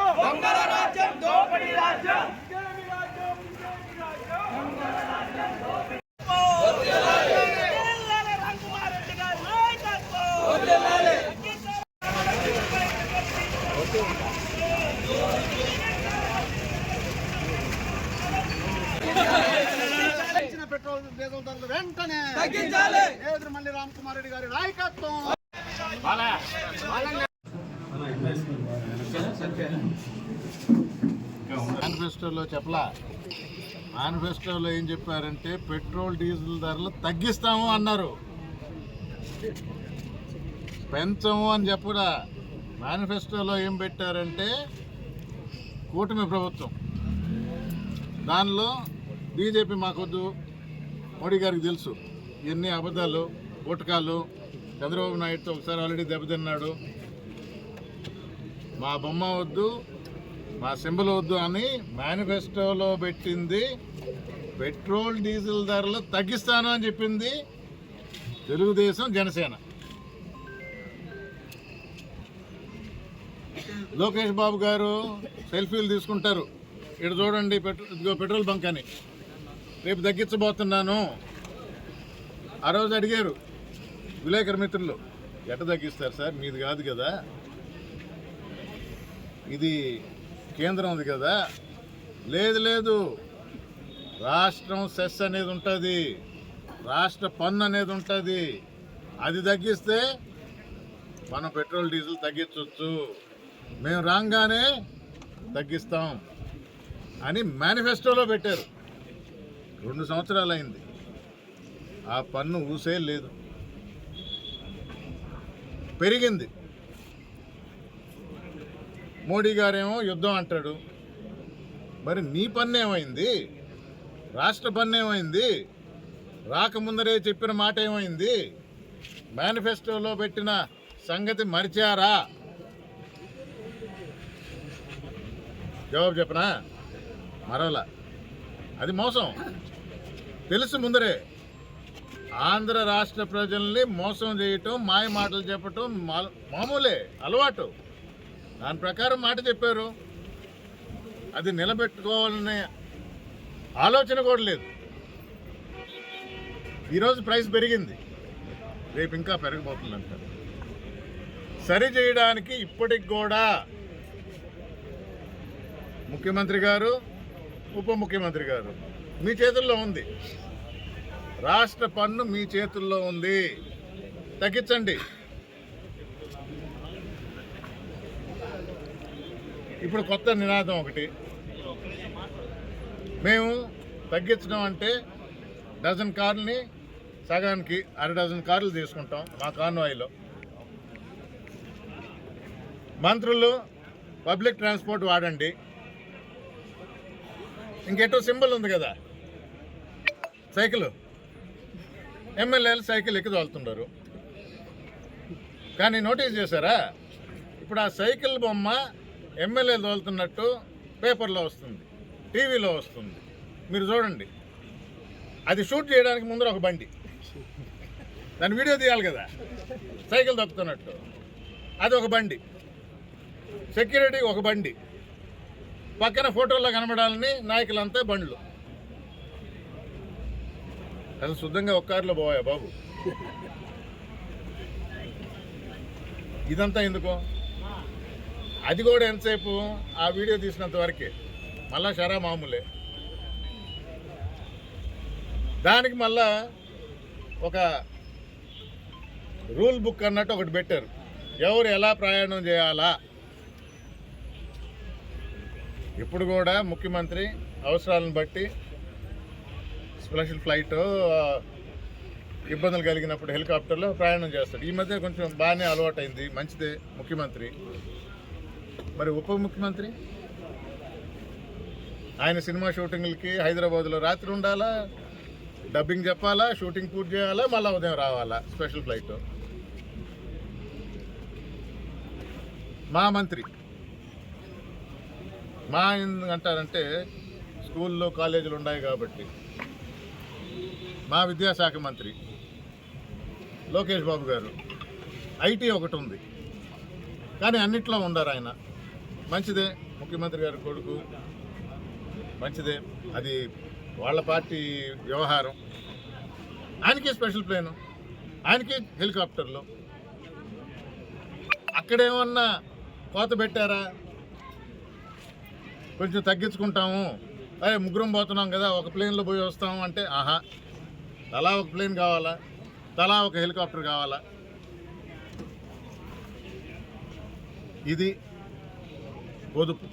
దొంగల రాజ్యం దోపిడీ రాజ్యం పెట్రోల్ డీజిల్ ధరలు వెంటనే తగ్గించాలి. మళ్ళీ రామకుమార్ రెడ్డి గారి నాయకత్వం. మేనిఫెస్టోలో చెప్పలా. మేనిఫెస్టోలో ఏం చెప్పారంటే పెట్రోల్ డీజిల్ ధరలు తగ్గిస్తాము అన్నారు, పెంచము అని చెప్పడా. మేనిఫెస్టోలో ఏం పెట్టారంటే కూటమి ప్రభుత్వం, దానిలో బీజేపీ మాకొద్దు, మోడీ గారికి తెలుసు ఎన్ని అబద్ధాలు ఓటకాలు. చంద్రబాబు నాయుడుతో ఒకసారి ఆల్రెడీ దెబ్బతిన్నాడు. మా బొమ్మ వద్దు, మా సింబల్ వద్దు అని మేనిఫెస్టోలో పెట్టింది. పెట్రోల్ డీజిల్ ధరలు తగ్గిస్తాను అని చెప్పింది తెలుగుదేశం జనసేన. లోకేష్ బాబు గారు సెల్ఫీలు తీసుకుంటారు, ఇక్కడ చూడండి ఇదిగో పెట్రోల్ బంక్ అని, రేపు తగ్గించబోతున్నాను. ఆ రోజు అడిగారు విలేకరు మిత్రులు, ఎట్ట తగ్గిస్తారు సార్, మీది కాదు కదా, ఇది కేంద్రం ఉంది కదా. లేదు లేదు, రాష్ట్రం సెస్ అనేది ఉంటుంది, రాష్ట్ర పన్ను అనేది ఉంటుంది, అది తగ్గిస్తే మనం పెట్రోల్ డీజిల్ తగ్గించవచ్చు, మేము రాగానే తగ్గిస్తాం అని మేనిఫెస్టోలో పెట్టారు. 2 సంవత్సరాలు అయింది, ఆ పన్ను ఊసే లేదు, పెరిగింది. మోడీ గారేమో యుద్ధం అంటాడు. మరి నీ పన్ను ఏమైంది, రాష్ట్ర పన్ను ఏమైంది, రాకముందరే చెప్పిన మాట ఏమైంది, మేనిఫెస్టోలో పెట్టిన సంగతి మరిచారా? జవాబు చెప్పనా? మరలా అది మోసం, తెలుసు ముందరే. ఆంధ్ర రాష్ట్ర ప్రజల్ని మోసం చేయటం, మాయ మాటలు చెప్పటం మామూలే, అలవాటు. దాని ప్రకారం మాట చెప్పారు, అది నిలబెట్టుకోవాలనే ఆలోచన కూడా లేదు. ఈరోజు ప్రైస్ పెరిగింది, రేపు ఇంకా పెరగబోతుందంటారు. సరి చేయడానికి ఇప్పటికి కూడా ముఖ్యమంత్రి గారు, ఉప ముఖ్యమంత్రి గారు మీ చేతుల్లో ఉంది, రాష్ట్ర పన్ను మీ చేతుల్లో ఉంది, తగ్గించండి. ఇప్పుడు కొత్త నినాదం ఒకటి, మేము తగ్గించడం అంటే డజన్ కార్లని సగానికి 1/2 డజన్ కార్లు తీసుకుంటాం మా కాన్వాయ్లో. మంత్రులు పబ్లిక్ ట్రాన్స్పోర్ట్ వాడండి. ఇంకెటో సింబల్ ఉంది కదా, సైకిల్, ఎమ్మెల్యేలు సైకిల్ ఎక్కి తోలుతున్నారు. కానీ నోటీస్ చేశారా, ఇప్పుడు ఆ సైకిల్ బొమ్మ ఎమ్మెల్యేలు తోలుతున్నట్టు పేపర్లో వస్తుంది, టీవీలో వస్తుంది, మీరు చూడండి. అది షూట్ చేయడానికి ముందర ఒక బండి, దాని వీడియో తీయాలి కదా, సైకిల్ తొక్కుతున్నట్టు, అది ఒక బండి, సెక్యూరిటీ ఒక బండి, పక్కన ఫోటోల్లో కనబడాలని నాయకులంతా బండ్లు. అసలు శుద్ధంగా ఒక కారులో పోయా బాబు, ఇదంతా ఎందుకు? అది కూడా ఎంతసేపు ఆ వీడియో తీసినంత వరకే, మళ్ళా షరా మామూలే. దానికి మళ్ళా ఒక రూల్ బుక్ అన్నట్టు ఒకటి పెట్టారు, ఎవరు ఎలా ప్రయాణం చేయాలా. ఇప్పుడు కూడా ముఖ్యమంత్రి అవసరాలను బట్టి స్పెషల్ ఫ్లైట్, ఇబ్బందులు కలిగినప్పుడు హెలికాప్టర్లో ప్రయాణం చేస్తాడు. ఈ మధ్య కొంచెం బాగానే అలవాటైంది, మంచిదే ముఖ్యమంత్రి. మరి ఉప ముఖ్యమంత్రి ఆయన సినిమా షూటింగ్లకి హైదరాబాద్లో రాత్రి ఉండాలా, డబ్బింగ్ చెప్పాలా, షూటింగ్ పూర్తి చేయాలా, మళ్ళీ ఉదయం రావాలా స్పెషల్ ఫ్లైట్. మా మంత్రి మా ఎందుకంటారంటే స్కూల్లో కాలేజీలు ఉన్నాయి కాబట్టి, మా విద్యాశాఖ మంత్రి లోకేష్ బాబు గారు, ఐటీ ఒకటి ఉంది కానీ అన్నిట్లో ఉండరు ఆయన. మంచిదే, ముఖ్యమంత్రి గారి కొడుకు, మంచిదే, అది వాళ్ళ పార్టీ వ్యవహారం. ఆయనకి స్పెషల్ ప్లేను, ఆయనకి హెలికాప్టర్లు. అక్కడేమన్నా కోత పెట్టారా? కొంచెం తగ్గించుకుంటాము, అదే ముగ్గురం పోతున్నాం కదా, ఒక ప్లేన్లో పోయి వస్తాము అంటే ఆహా, తలా ఒక ప్లేన్ కావాలా, తలా ఒక హెలికాప్టర్ కావాలా? ఇది పొదుపు,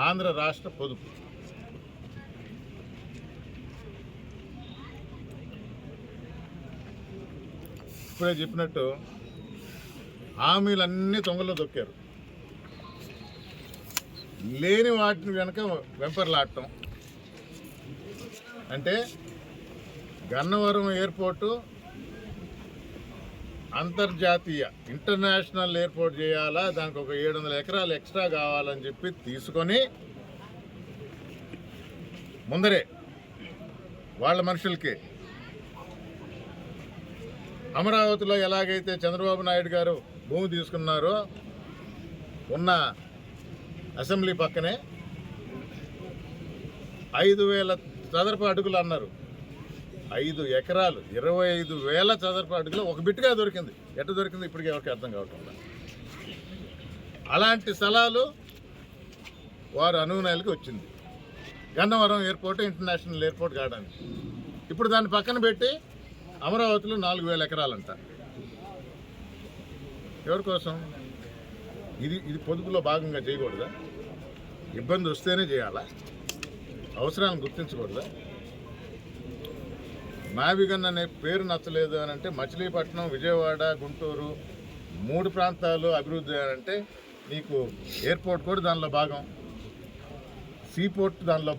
ఆంధ్ర రాష్ట్ర పొదుపు. ఇప్పుడే చెప్పినట్టు హామీలన్నీ తొంగలో దొక్కారు. లేని వాటిని వెనక వెంపర్లాడటం. అంటే గన్నవరం ఎయిర్పోర్టు అంతర్జాతీయ ఇంటర్నేషనల్ ఎయిర్పోర్ట్ చేయాలా, దానికి ఒక 700 ఎకరాలు ఎక్స్ట్రా కావాలని చెప్పి తీసుకొని ముందరే వాళ్ళ మనుషులకి అమరావతిలో ఎలాగైతే చంద్రబాబు నాయుడు గారు భూమి తీసుకున్నారో ఉన్న అసెంబ్లీ పక్కనే 5,000 చదరపు అడుగులు అన్నారు. 5 ఎకరాలు 25,000 చదరపు అడుగులు ఒక బిట్టుగా దొరికింది. ఎట్ట దొరికింది ఇప్పటికీ ఎవరికి అర్థం కావటం లేదు. అలాంటి స్థలాలు వారు అనుగుణాలకి వచ్చింది. గన్నవరం ఎయిర్పోర్ట్ ఇంటర్నేషనల్ ఎయిర్పోర్ట్ కావడానికి ఇప్పుడు దాన్ని పక్కన పెట్టి అమరావతిలో 4,000 ఎకరాలంట. ఎవరి కోసం? ఇది పొదుపులో భాగంగా చేయకూడదా? ఇబ్బంది వస్తేనే చేయాలా? అవసరాలను గుర్తించకూడదా? నావిగన్ అనే పేరు నచ్చలేదు అని అంటే మచిలీపట్నం, విజయవాడ, గుంటూరు 3 ప్రాంతాలు అభివృద్ధి అని అంటే నీకు ఎయిర్పోర్ట్ కూడా దానిలో భాగం, సీపోర్ట్ దానిలో